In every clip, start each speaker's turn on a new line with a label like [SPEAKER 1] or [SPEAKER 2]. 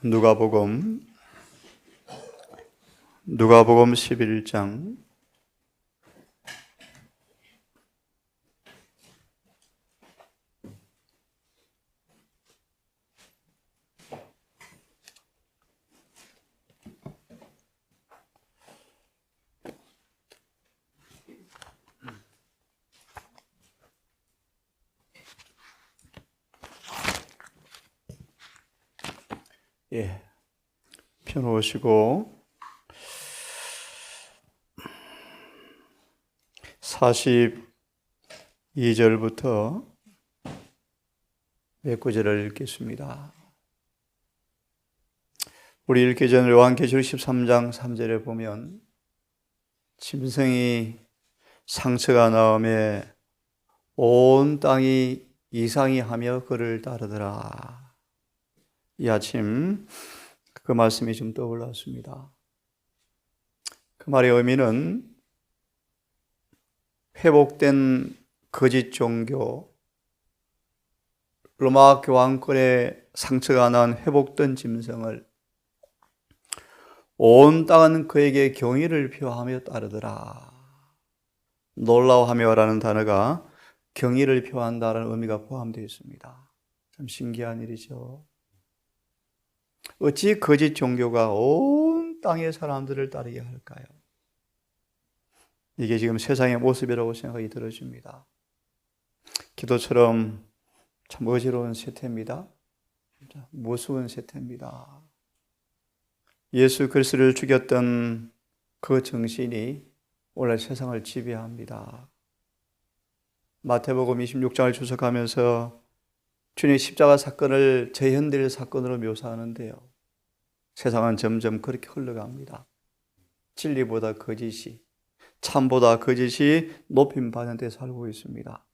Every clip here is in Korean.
[SPEAKER 1] 누가복음 11장 펴놓으시고 42절부터 몇 구절을 읽겠습니다. 우리 읽기 전에 요한계시록 13장 3절에 보면 짐승이 상처가 나오매 온 땅이 이상히하며 그를 따르더라. 이 아침 그 말씀이 좀 떠올랐습니다. 그 말의 의미는 회복된 거짓 종교, 로마 교황권의 상처가 난 회복된 짐승을 온 땅은 그에게 경의를 표하며 따르더라. 놀라워하며라는 단어가 경의를 표한다는 의미가 포함되어 있습니다. 참 신기한 일이죠. 어찌 거짓 종교가 온 땅의 사람들을 따르게 할까요? 이게 지금 세상의 모습이라고 생각이 들어집니다. 기도처럼 참 어지러운 세태입니다. 무서운 세태입니다. 예수 그리스도를 죽였던 그 정신이 오늘 세상을 지배합니다. 마태복음 26장을 주석하면서 주님의 십자가 사건을 재현될 사건으로 묘사하는데요. 세상은 점점 그렇게 흘러갑니다. 진리보다 거짓이, 참보다 거짓이 높임받는 데 살고 있습니다.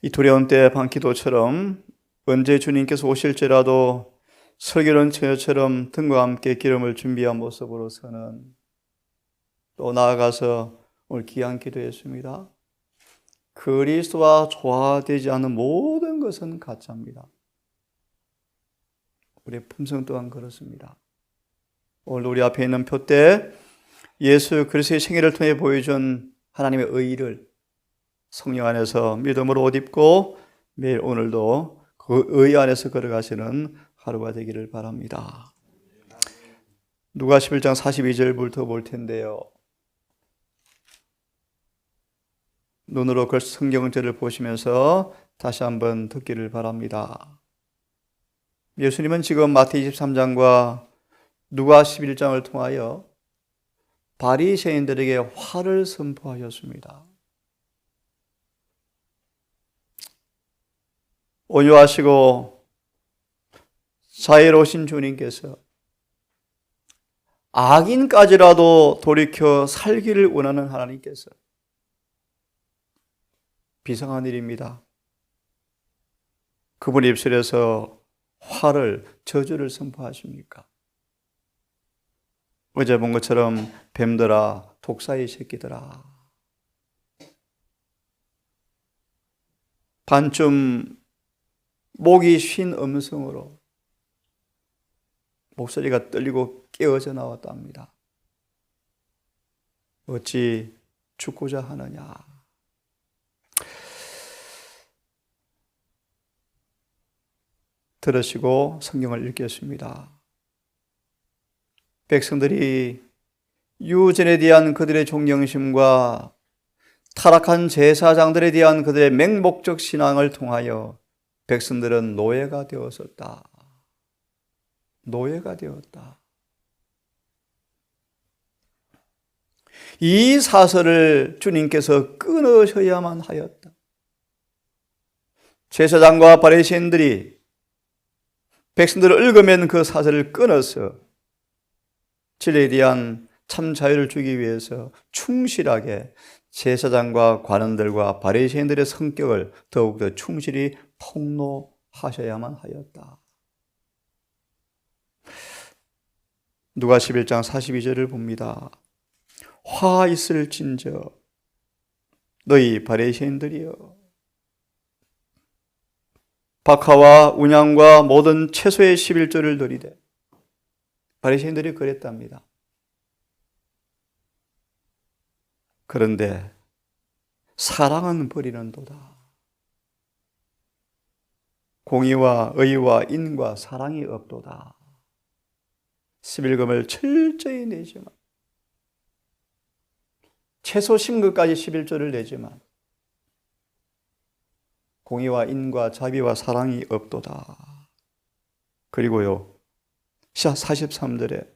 [SPEAKER 1] 이 두려운 때 반기도처럼 언제 주님께서 오실지라도 슬기로운 처녀처럼 등과 함께 기름을 준비한 모습으로 서는, 또 나아가서 오늘 귀한 기도했습니다. 그리스도와 조화되지 않는 모든 것은 가짜입니다. 우리의 품성 또한 그렇습니다. 오늘 우리 앞에 있는 표대 예수 그리스도의 생애를 통해 보여준 하나님의 의를 성령 안에서 믿음으로 옷 입고 매일 오늘도 그 의 안에서 걸어가시는 하루가 되기를 바랍니다. 누가 11장 42절부터 볼 텐데요. 눈으로 그 성경절을 보시면서 다시 한번 듣기를 바랍니다. 예수님은 지금 마태 23장과 누가 11장을 통하여 바리새인들에게 화를 선포하셨습니다. 온유하시고 자애로우신 주님께서 악인까지라도 돌이켜 살기를 원하는 하나님께서 비상한 일입니다. 그분 입술에서 화를, 저주를 선포하십니까? 어제 본 것처럼 뱀들아, 독사의 새끼들아. 반쯤 목이 쉰 음성으로 목소리가 떨리고 깨어져 나왔답니다. 어찌 죽고자 하느냐? 들으시고 성경을 읽겠습니다. 백성들이 유전에 대한 그들의 존경심과 타락한 제사장들에 대한 그들의 맹목적 신앙을 통하여 백성들은 노예가 되었었다. 노예가 되었다. 이 사슬을 주님께서 끊으셔야만 하였다. 제사장과 바리새인들이 백성들을 얽어맨 그 사슬을 끊어서 진리에 대한 참 자유를 주기 위해서 충실하게 제사장과 관원들과 바리새인들의 성격을 더욱더 충실히 폭로하셔야만 하였다. 누가 11장 42절을 봅니다. 화 있을진저 너희 바리새인들이여, 박하와 운양과 모든 채소의 11조를 드리되 바리새인들이 그랬답니다. 그런데 사랑은 버리는도다. 공의와 의와 인과 사랑이 없도다. 11금을 철저히 내지만, 최소 신금까지 11조를 내지만 공의와 인과 자비와 사랑이 없도다. 그리고요 43절에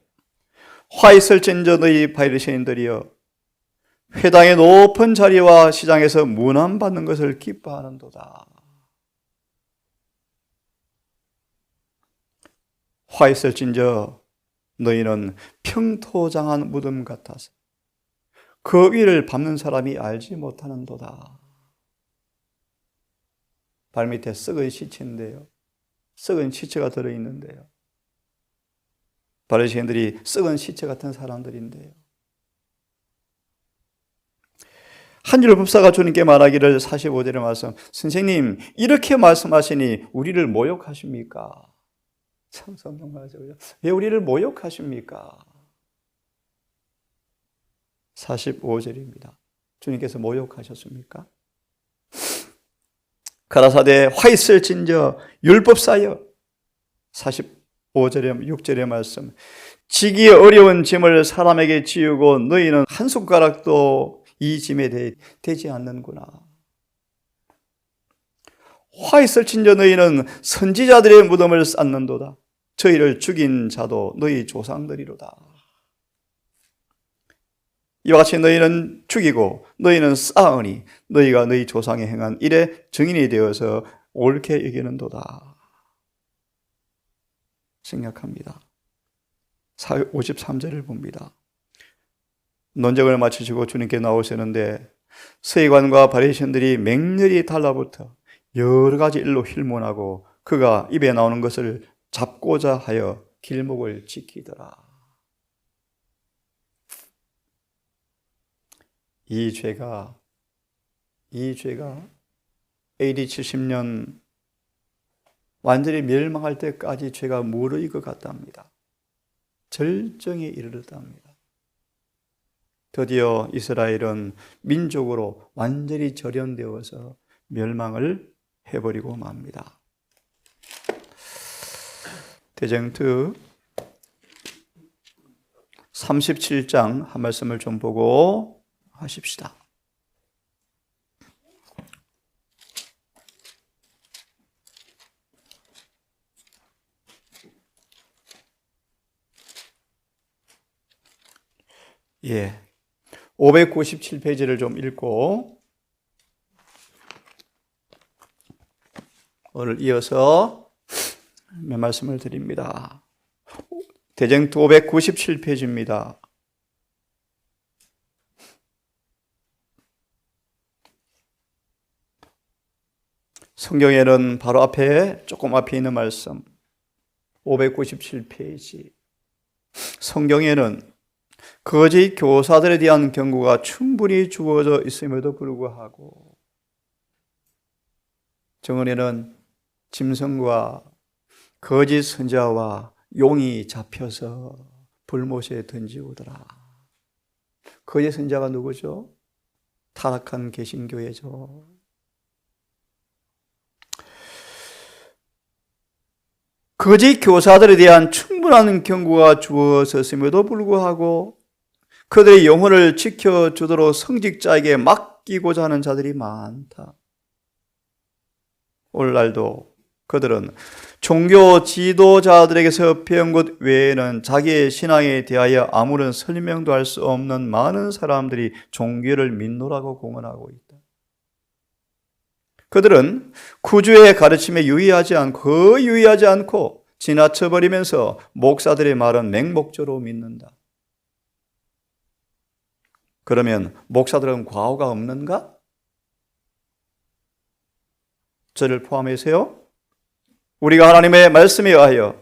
[SPEAKER 1] 화 있을진저 너희 바리새인들이여 회당의 높은 자리와 시장에서 문안받는 것을 기뻐하는도다. 화 있을진저 너희는 평토장한 무덤 같아서 그 위를 밟는 사람이 알지 못하는도다. 발밑에 썩은 시체인데요, 썩은 시체가 들어있는데요, 바리새인들이 썩은 시체 같은 사람들인데요, 한줄 법사가 주님께 말하기를 45절의 말씀, 선생님 이렇게 말씀하시니 우리를 모욕하십니까? 참 성경말이죠. 왜 우리를 모욕하십니까? 45절입니다. 주님께서 모욕하셨습니까? 가라사대 화 있을진저 율법사여, 45절에 6절의 말씀, 지기 어려운 짐을 사람에게 지우고 너희는 한 숟가락도 이 짐에 되지 않는구나. 화 있을진저 너희는 선지자들의 무덤을 쌓는도다. 저희를 죽인 자도 너희 조상들이로다. 이와 같이 너희는 죽이고 너희는 쌓으니 너희가 너희 조상이 행한 일에 증인이 되어서 옳게 여기는도다. 생각합니다. 53절을 봅니다. 논쟁을 마치시고 주님께 나오시는데 서기관과 바리새인들이 맹렬히 달라붙어 여러 가지 일로 힐문하고 그가 입에 나오는 것을 잡고자 하여 길목을 지키더라. 이 죄가 AD 70년 완전히 멸망할 때까지 죄가 무르익을 것 같답니다. 절정에 이르렀답니다. 드디어 이스라엘은 민족으로 완전히 절연되어서 멸망을 해버리고 맙니다. 대쟁투 37장 한 말씀을 좀 보고 하십시다. 예, 597페이지를 좀 읽고 오늘 이어서 몇 말씀을 드립니다. 대쟁투 597페이지입니다. 성경에는 바로 앞에, 조금 앞에 있는 말씀 597페이지, 성경에는 거짓 교사들에 대한 경고가 충분히 주어져 있음에도 불구하고 정언에는 짐승과 거짓 선지자와 용이 잡혀서 불못에 던지우더라. 거짓 선지자가 누구죠? 타락한 개신교회죠. 거짓 교사들에 대한 충분한 경고가 주어졌음에도 불구하고 그들의 영혼을 지켜주도록 성직자에게 맡기고자 하는 자들이 많다. 오늘날도 그들은 종교 지도자들에게서 배운 것 외에는 자기의 신앙에 대하여 아무런 설명도 할 수 없는 많은 사람들이 종교를 믿노라고 공언하고 있다. 그들은 구주의 가르침에 유의하지 않고 지나쳐버리면서 목사들의 말은 맹목적으로 믿는다. 그러면 목사들은 과오가 없는가? 저를 포함해서요, 우리가 하나님의 말씀에 의하여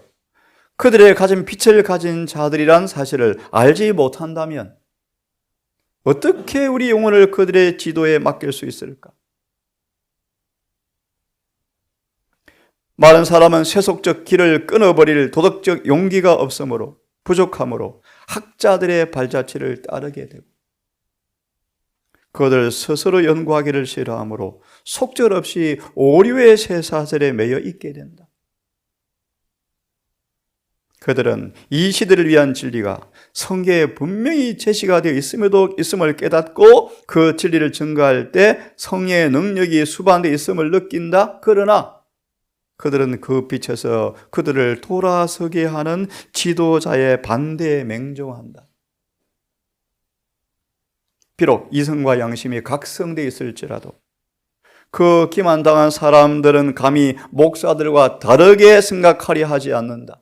[SPEAKER 1] 그들의 가진 빛을 가진 자들이란 사실을 알지 못한다면 어떻게 우리 영혼을 그들의 지도에 맡길 수 있을까? 많은 사람은 세속적 길을 끊어버릴 도덕적 용기가 없으므로 부족함으로 학자들의 발자취를 따르게 되고 그들 스스로 연구하기를 싫어하므로 속절없이 오류의 쇠사슬에 매여 있게 된다. 그들은 이 시대를 위한 진리가 성경에 분명히 제시가 되어 있음을 깨닫고 그 진리를 증거할 때 성령의 능력이 수반되어 있음을 느낀다. 그러나 그들은 그 빛에서 그들을 돌아서게 하는 지도자의 반대에 맹종한다. 비록 이성과 양심이 각성되어 있을지라도 그 기만당한 사람들은 감히 목사들과 다르게 생각하려 하지 않는다.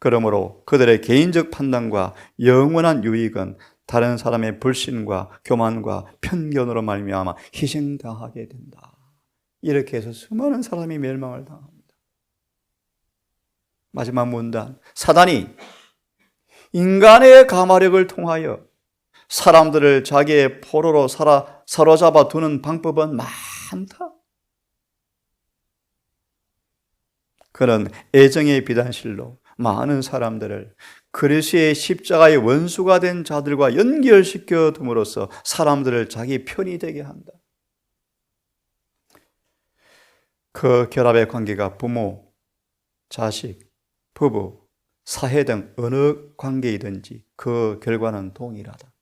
[SPEAKER 1] 그러므로 그들의 개인적 판단과 영원한 유익은 다른 사람의 불신과 교만과 편견으로 말미암아 희생당하게 된다. 이렇게 해서 수많은 사람이 멸망을 당합니다. 마지막 문단, 사단이 인간의 가마력을 통하여 사람들을 자기의 포로로 사로잡아 두는 방법은 많다. 그는 애정의 비단실로 많은 사람들을 그리스도의 십자가의 원수가 된 자들과 연결시켜 둠으로써 사람들을 자기 편이 되게 한다. 그 결합의 관계가 부모, 자식, 부부, 사회 등 어느 관계이든지 그 결과는 동일하다.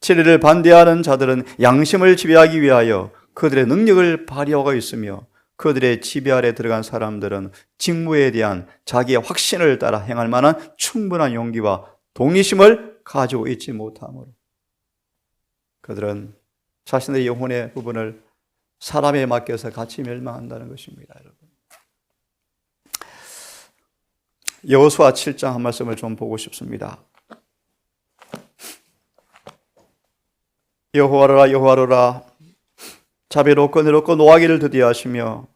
[SPEAKER 1] 진리를 반대하는 자들은 양심을 지배하기 위하여 그들의 능력을 발휘하고 있으며 그들의 지배 아래 들어간 사람들은 직무에 대한 자기의 확신을 따라 행할 만한 충분한 용기와 동의심을 가지고 있지 못하므로 그들은 자신의 영혼의 부분을 사람에 맡겨서 같이 멸망한다는 것입니다. 여러분, 여호수아 7장 한 말씀을 좀 보고 싶습니다. 여호와라 여호와라 자비롭고 너롭고 노하기를 드디어 하시며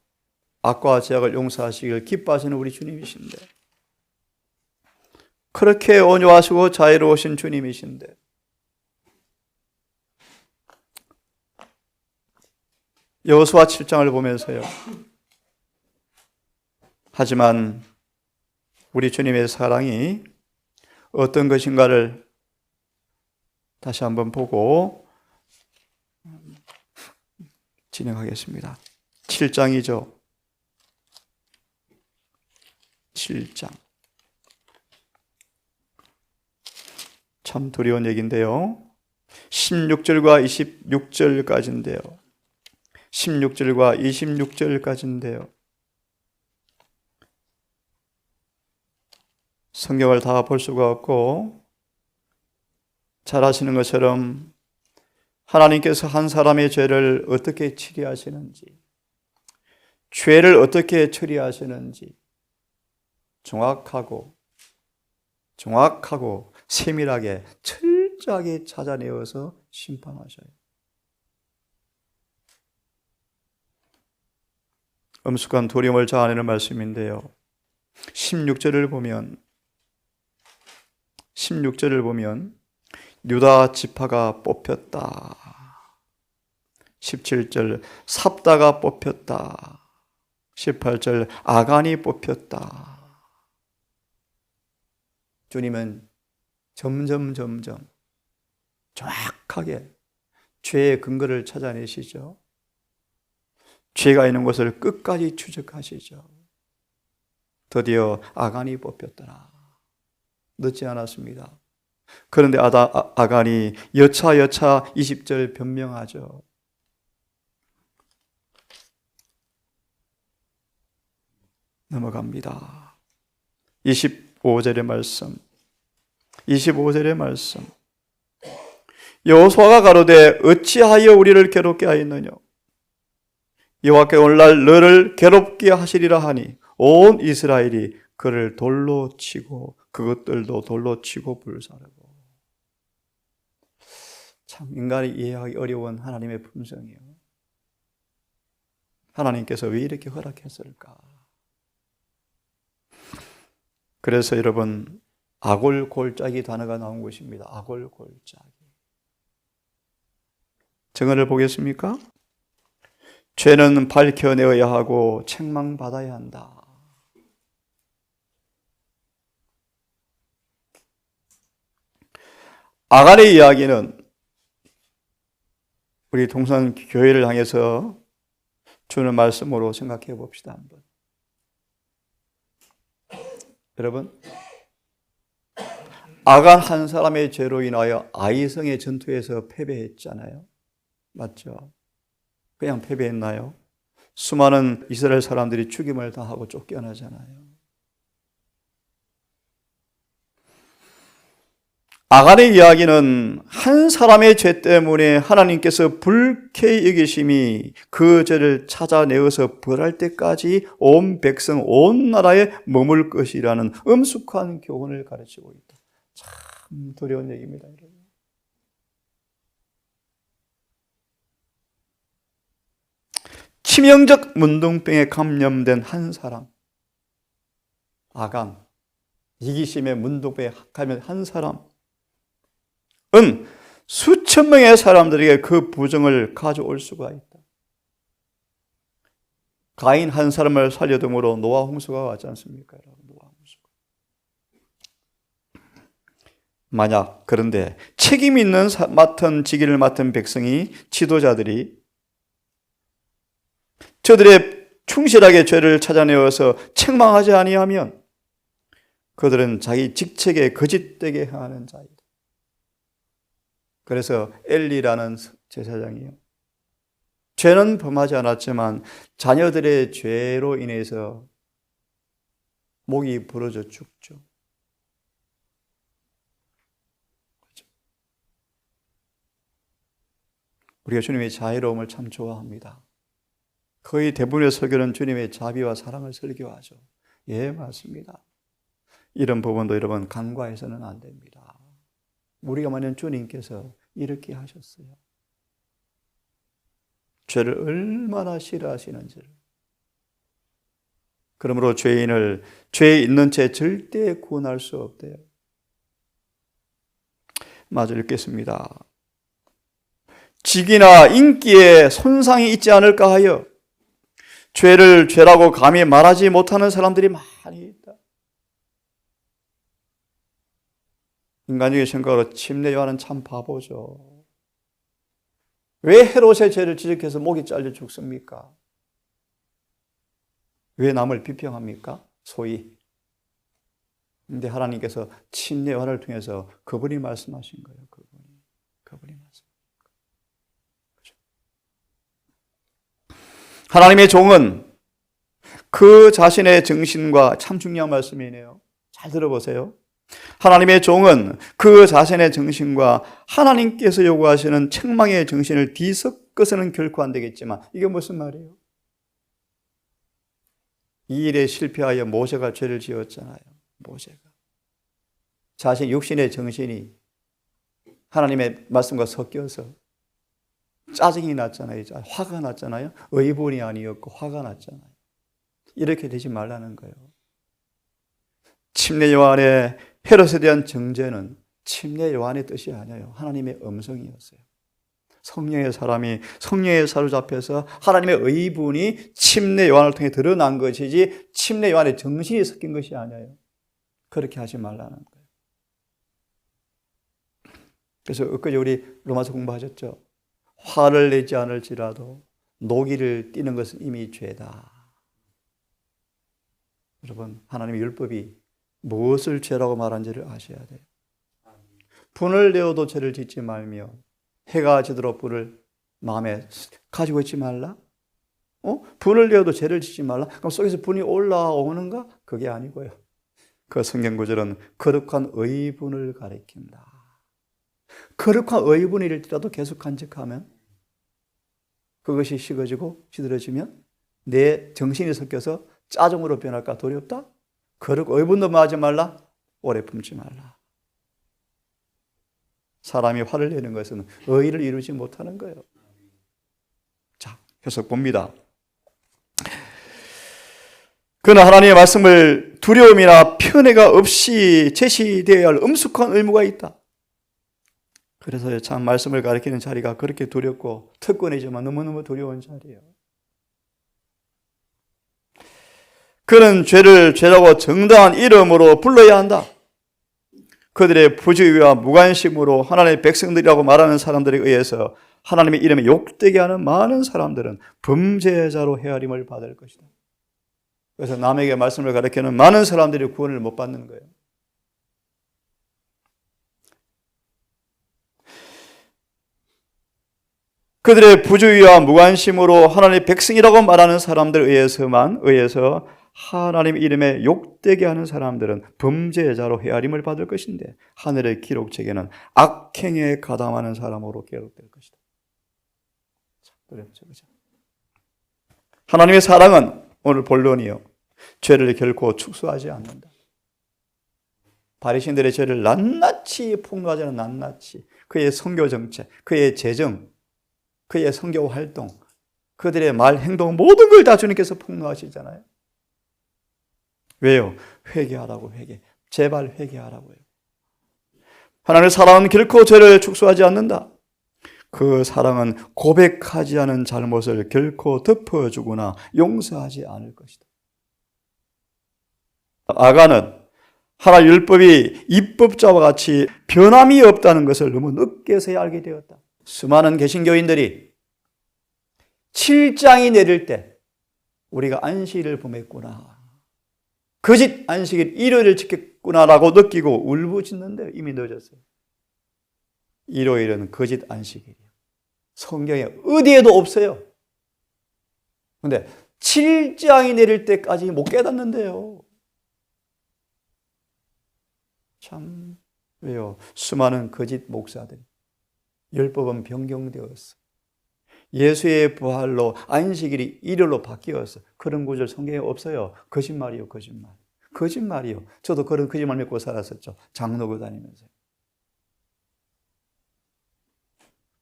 [SPEAKER 1] 악과 죄악을 용서하시길 기뻐하시는 우리 주님이신데, 그렇게 온유하시고 자애로우신 주님이신데 여호수아 7장을 보면서요, 하지만 우리 주님의 사랑이 어떤 것인가를 다시 한번 보고 진행하겠습니다. 7장이죠. 7장. 참 두려운 얘기인데요. 16절과 26절까지인데요. 16절과 26절까지인데요. 성경을 다 볼 수가 없고 잘 아시는 것처럼 하나님께서 한 사람의 죄를 어떻게 치료하시는지, 죄를 어떻게 처리하시는지 정확하고 세밀하게 철저하게 찾아내어서 심판하셔요. 엄숙한 두려움을 자아내는 말씀인데요. 16절을 보면 유다 지파가 뽑혔다. 17절 삽다가 뽑혔다. 18절 아간이 뽑혔다. 주님은 점점 정확하게 죄의 근거를 찾아내시죠. 죄가 있는 것을 끝까지 추적하시죠. 드디어 아간이 뽑혔더라. 늦지 않았습니다. 그런데 아간이 여차 20절 변명하죠. 넘어갑니다. 25절의 말씀. 여호수아가 가로되 어찌하여 우리를 괴롭게 하였느냐? 여호와께 오늘날 너를 괴롭게 하시리라 하니 온 이스라엘이 그를 돌로 치고 그것들도 돌로 치고 불사르고. 참 인간이 이해하기 어려운 하나님의 품성이에요. 하나님께서 왜 이렇게 허락했을까? 그래서 여러분, 아골골짜기 단어가 나온 것입니다. 아골골짜기. 증언을 보겠습니까? 죄는 밝혀내어야 하고 책망받아야 한다. 아간의 이야기는 우리 동산 교회를 향해서 주는 말씀으로 생각해 봅시다. 한번. 여러분, 아간 한 사람의 죄로 인하여 아이성의 전투에서 패배했잖아요. 맞죠? 그냥 패배했나요? 수많은 이스라엘 사람들이 죽임을 당하고 쫓겨나잖아요. 아간의 이야기는 한 사람의 죄 때문에 하나님께서 불쾌히 여기심이 그 죄를 찾아내어서 벌할 때까지 온 백성, 온 나라에 머물 것이라는 엄숙한 교훈을 가르치고 있다. 참 두려운 얘기입니다. 치명적 문둥병에 감염된 한 사람, 아간, 이기심의 문둥병에 감염된 한 사람은 수천 명의 사람들에게 그 부정을 가져올 수가 있다. 가인 한 사람을 살려둠으로 노아 홍수가 왔지 않습니까? 노아 홍수가. 만약 그런데 책임 있는 직위를 맡은 백성이, 지도자들이 저들의 충실하게 죄를 찾아내어서 책망하지 아니하면 그들은 자기 직책에 거짓되게 행하는 자이다. 그래서 엘리라는 제사장이요, 죄는 범하지 않았지만 자녀들의 죄로 인해서 목이 부러져 죽죠. 우리가 주님의 자애로움을 참 좋아합니다. 거의 대부분의 설교는 주님의 자비와 사랑을 설교하죠. 예, 맞습니다. 이런 부분도 여러분 간과해서는 안 됩니다. 우리가 만약 주님께서 이렇게 하셨어요. 죄를 얼마나 싫어하시는지를. 그러므로 죄인을 죄에 있는 채 절대 구원할 수 없대요. 마저 읽겠습니다. 직위나 인기에 손상이 있지 않을까 하여 죄를 죄라고 감히 말하지 못하는 사람들이 많이 있다. 인간적인 생각으로 침례 요한은 참 바보죠. 왜 헤롯의 죄를 지적해서 목이 잘려 죽습니까? 왜 남을 비평합니까? 소위. 그런데 하나님께서 침례 요한을 통해서 그분이 말씀하신 거예요. 그분이 말씀. 그렇죠? 하나님의 종은 그 자신의 정신과, 참 중요한 말씀이네요. 잘 들어보세요. 하나님의 종은 그 자신의 정신과 하나님께서 요구하시는 책망의 정신을 뒤섞어서는 결코 안 되겠지만, 이게 무슨 말이에요? 이 일에 실패하여 모세가 죄를 지었잖아요. 모세가 자신 육신의 정신이 하나님의 말씀과 섞여서 짜증이 났잖아요. 화가 났잖아요. 의분이 아니었고 화가 났잖아요. 이렇게 되지 말라는 거예요. 침례 요한의 헤롯에 대한 정죄는 침례 요한의 뜻이 아니에요. 하나님의 음성이었어요. 성령의 사람이 성령에 사로잡혀서 하나님의 의분이 침례 요한을 통해 드러난 것이지 침례 요한의 정신이 섞인 것이 아니에요. 그렇게 하지 말라는 거예요. 그래서 엊그제 우리 로마서 공부하셨죠? 화를 내지 않을지라도 노기를 띠는 것은 이미 죄다. 여러분, 하나님의 율법이 무엇을 죄라고 말한지를 아셔야 돼요. 분을 내어도 죄를 짓지 말며 해가 지도록 불을 마음에 가지고 있지 말라? 분을 내어도 죄를 짓지 말라? 그럼 속에서 분이 올라오는가? 그게 아니고요. 그 성경 구절은 거룩한 의분을 가리킨다. 거룩한 의분일지라도 계속 간직하면 그것이 식어지고 시들어지면 내 정신이 섞여서 짜증으로 변할까 두렵다? 거룩 의분도 하지 말라? 오래 품지 말라. 사람이 화를 내는 것은 의를 이루지 못하는 거예요. 자, 해석 봅니다. 그러나 하나님의 말씀을 두려움이나 편애가 없이 제시되어야 할 엄숙한 의무가 있다. 그래서 참 말씀을 가르치는 자리가 그렇게 두렵고 특권이지만 너무너무 두려운 자리예요. 그는 죄를 죄라고 정당한 이름으로 불러야 한다. 그들의 부주의와 무관심으로 하나님의 백성들이라고 말하는 사람들에 의해서 하나님의 이름에 욕되게 하는 많은 사람들은 범죄자로 헤아림을 받을 것이다. 그래서 남에게 말씀을 가르치는 많은 사람들이 구원을 못 받는 거예요. 그들의 부주의와 무관심으로 하나님의 백성이라고 말하는 사람들에 의해서 하나님 이름에 욕되게 하는 사람들은 범죄자로 헤아림을 받을 것인데 하늘의 기록책에는 악행에 가담하는 사람으로 기록될 것이다. 그렇죠. 하나님의 사랑은 오늘 본론이요, 죄를 결코 축소하지 않는다. 바리새인들의 죄를 낱낱이 폭로하지 않은 낱낱이 그의 선교 정책, 그의 재정, 그의 선교 활동, 그들의 말, 행동 모든 걸 다 주님께서 폭로하시잖아요. 왜요? 회개하라고 제발 회개하라고요. 하나님의 사랑은 결코 죄를 축소하지 않는다. 그 사랑은 고백하지 않은 잘못을 결코 덮어주거나 용서하지 않을 것이다. 아간은 하나님 율법이 입법자와 같이 변함이 없다는 것을 너무 늦게서야 알게 되었다. 수많은 개신교인들이 7장이 내릴 때 우리가 안식일을 범했구나, 거짓 안식일 일요일을 지켰구나라고 느끼고 울부짖는데 이미 늦었어요. 일요일은 거짓 안식일이에요. 성경에 어디에도 없어요. 그런데 7장이 내릴 때까지 못 깨닫는데요. 참, 왜요? 수많은 거짓 목사들이 율법은 변경되었어. 예수의 부활로 안식일이 일요일로 바뀌었어. 그런 구절 성경에 없어요. 거짓말이요, 거짓말이요. 저도 그런 거짓말 믿고 살았었죠. 장로교 다니면서.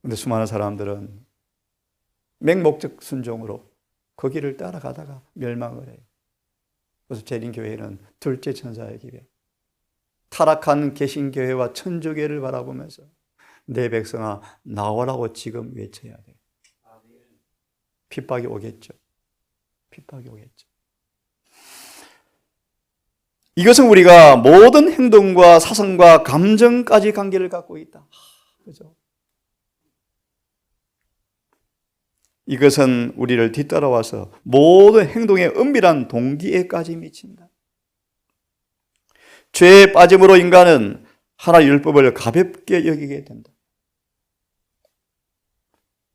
[SPEAKER 1] 근데 수많은 사람들은 맹목적 순종으로 그 길을 따라가다가 멸망을 해요. 그래서 재림교회는 둘째 천사의 길에 타락한 개신교회와 천주교회를 바라보면서 내 백성아 나오라고 지금 외쳐야 돼요. 핍박이 오겠죠. 이것은 우리가 모든 행동과 사상과 감정까지 관계를 갖고 있다. 그죠? 이것은 우리를 뒤따라와서 모든 행동의 은밀한 동기에까지 미친다. 죄에 빠짐으로 인간은 하나의 율법을 가볍게 여기게 된다.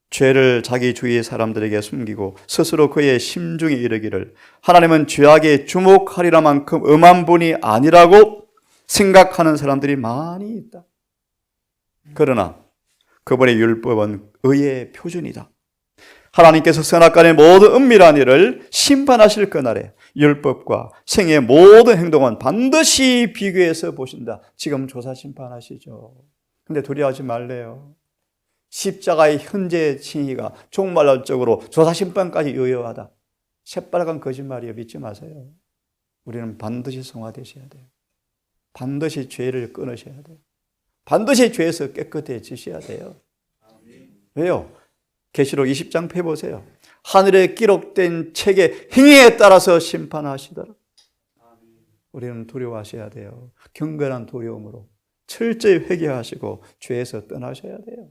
[SPEAKER 1] 죄를 자기 주위의 사람들에게 숨기고 스스로 그의 심중에 이르기를 하나님은 죄악에 주목하리라 만큼 엄한 분이 아니라고 생각하는 사람들이 많이 있다. 그러나 그분의 율법은 의의 표준이다. 하나님께서 선악간의 모든 은밀한 일을 심판하실 그날에 율법과 생의 모든 행동은 반드시 비교해서 보신다. 지금 조사 심판하시죠. 근데 두려워하지 말래요. 십자가의 현재 칭의가 종말론적으로 조사 심판까지 유효하다. 새빨간 거짓말이에요. 믿지 마세요. 우리는 반드시 성화되셔야 돼요. 반드시 죄를 끊으셔야 돼요. 반드시 죄에서 깨끗해지셔야 돼요. 왜요? 계시록 20장 펴보세요. 하늘에 기록된 책의 행위에 따라서 심판하시더라. 우리는 두려워하셔야 돼요. 경건한 두려움으로 철저히 회개하시고 죄에서 떠나셔야 돼요.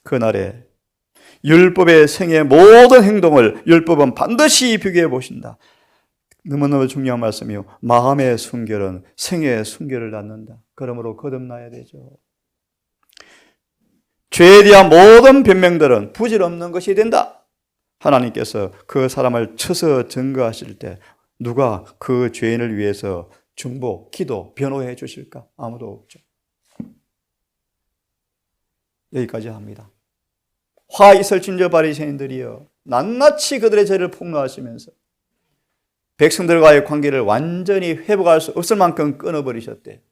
[SPEAKER 1] 그날에 율법의 생의 모든 행동을 율법은 반드시 비교해 보신다. 너무너무 중요한 말씀이요. 마음의 순결은 생의 순결을 낳는다. 그러므로 거듭나야 되죠. 죄에 대한 모든 변명들은 부질없는 것이 된다. 하나님께서 그 사람을 쳐서 증거하실 때 누가 그 죄인을 위해서 중보, 기도, 변호해 주실까? 아무도 없죠. 여기까지 합니다. 화 있을 진저 바리새인들이여 낱낱이 그들의 죄를 폭로하시면서 백성들과의 관계를 완전히 회복할 수 없을 만큼 끊어버리셨대.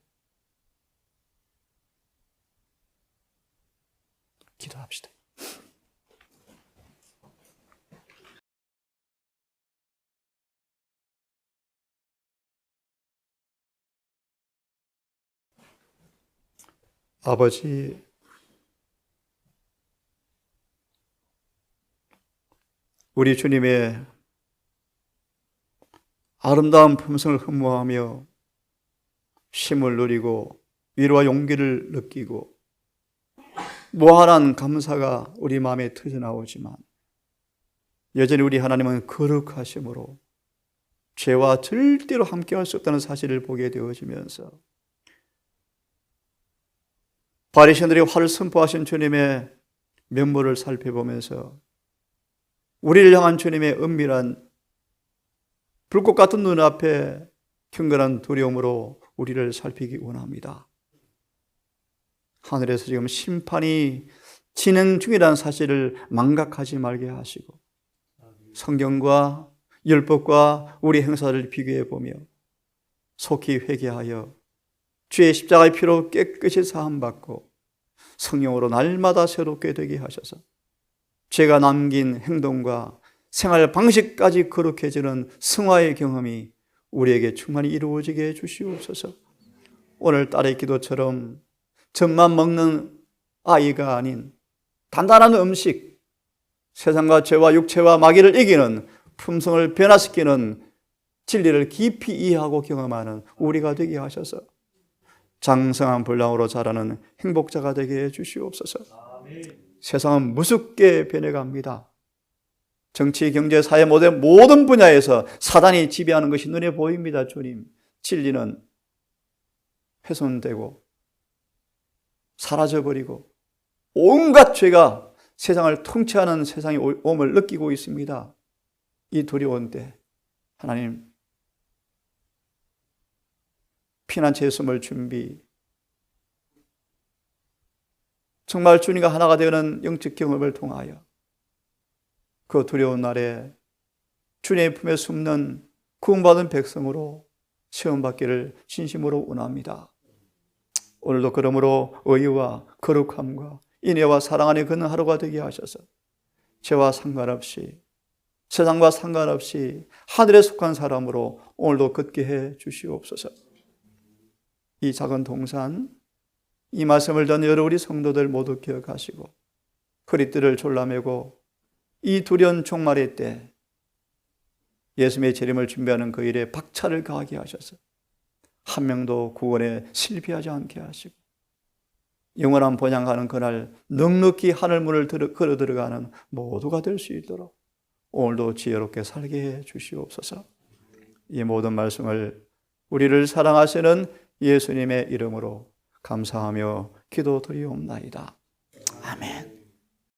[SPEAKER 1] 기도합시다. 아버지, 우리 주님의 아름다운 품성을 흠모하며 쉼을 누리고 위로와 용기를 느끼고 무한한 감사가 우리 마음에 터져나오지만 여전히 우리 하나님은 거룩하심으로 죄와 절대로 함께할 수 없다는 사실을 보게 되어지면서 바리새인들이 화를 선포하신 주님의 면모를 살펴보면서 우리를 향한 주님의 은밀한 불꽃 같은 눈앞에 경건한 두려움으로 우리를 살피기 원합니다. 하늘에서 지금 심판이 진행 중이라는 사실을 망각하지 말게 하시고 성경과 율법과 우리 행사를 비교해 보며 속히 회개하여 주의 십자가의 피로 깨끗이 사함받고 성령으로 날마다 새롭게 되게 하셔서 죄가 남긴 행동과 생활 방식까지 거룩해지는 승화의 경험이 우리에게 충만히 이루어지게 해주시옵소서. 오늘 딸의 기도처럼 젖만 먹는 아이가 아닌 단단한 음식, 세상과 죄와 육체와 마귀를 이기는 품성을 변화시키는 진리를 깊이 이해하고 경험하는 우리가 되게 하셔서 장성한 분량으로 자라는 행복자가 되게 해주시옵소서. 세상은 무섭게 변해갑니다. 정치, 경제, 사회 모든 분야에서 사단이 지배하는 것이 눈에 보입니다. 주님, 진리는 훼손되고 사라져버리고 온갖 죄가 세상을 통치하는 세상의 오음을 느끼고 있습니다. 이 두려운 때 하나님 피난처에 숨을 준비, 정말 주님과 하나가 되는 영적 경험을 통하여 그 두려운 날에 주님의 품에 숨는 구원받은 백성으로 시험받기를 진심으로 원합니다. 오늘도 그러므로 의와 거룩함과 인애와 사랑 안에 걷는 하루가 되게 하셔서 죄와 상관없이 세상과 상관없이 하늘에 속한 사람으로 오늘도 걷게 해 주시옵소서. 이 작은 동산, 이 말씀을 듣는 여러 우리 성도들 모두 기억하시고 허리띠를 졸라매고 이 두려운 종말의 때 예수님의 재림을 준비하는 그 일에 박차를 가하게 하셔서 한 명도 구원에 실패하지 않게 하시고 영원한 번향하는 그날 넉넉히 하늘문을 걸어 들어가는 모두가 될 수 있도록 오늘도 지혜롭게 살게 해 주시옵소서. 이 모든 말씀을 우리를 사랑하시는 예수님의 이름으로 감사하며 기도드리옵나이다. 아멘.